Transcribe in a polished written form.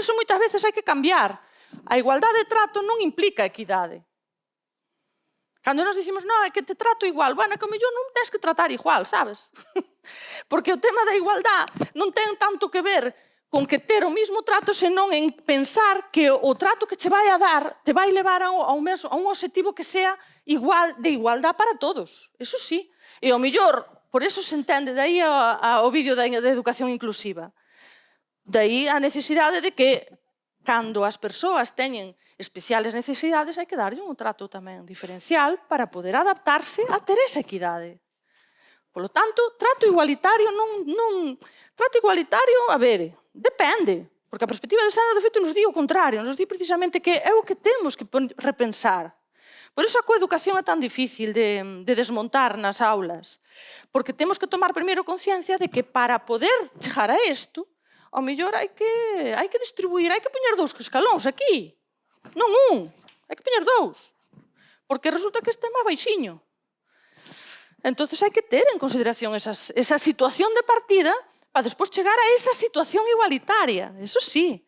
eso moitas veces hai que cambiar. A igualdade de trato non implica equidade. Cando nos dicimos, non, é que te trato igual, bueno, é que o mellor non tens que tratar igual, sabes? Porque o tema da igualdade non ten tanto que ver con que ter o mismo trato, senón en pensar que o trato que che vai a dar te vai levar a un objetivo que sea igual, de igualdade para todos. Eso sí. E o mellor, por eso se entende, de aí o vídeo da educación inclusiva. De aí a necesidade de que, cando as persoas teñen especiales necesidades, hai que darlle un trato tamén diferencial para poder adaptarse a ter esa equidade. Polo tanto, trato igualitario non... Trato igualitario, a ver, depende. Porque a perspectiva de xénero, de feito, nos di o contrario. Nos di precisamente que é o que temos que repensar. Por iso a coeducación é tan difícil de desmontar nas aulas. Porque temos que tomar primeiro conciencia de que para poder chegar a isto, ao mellor hai que distribuir, hai que poñer 2 escalóns aquí. Non un, hai que poñer 2. Porque resulta que este é máis baixiño. Entón, hai que ter en consideración esa situación de partida para despois chegar a esa situación igualitaria. Eso sí.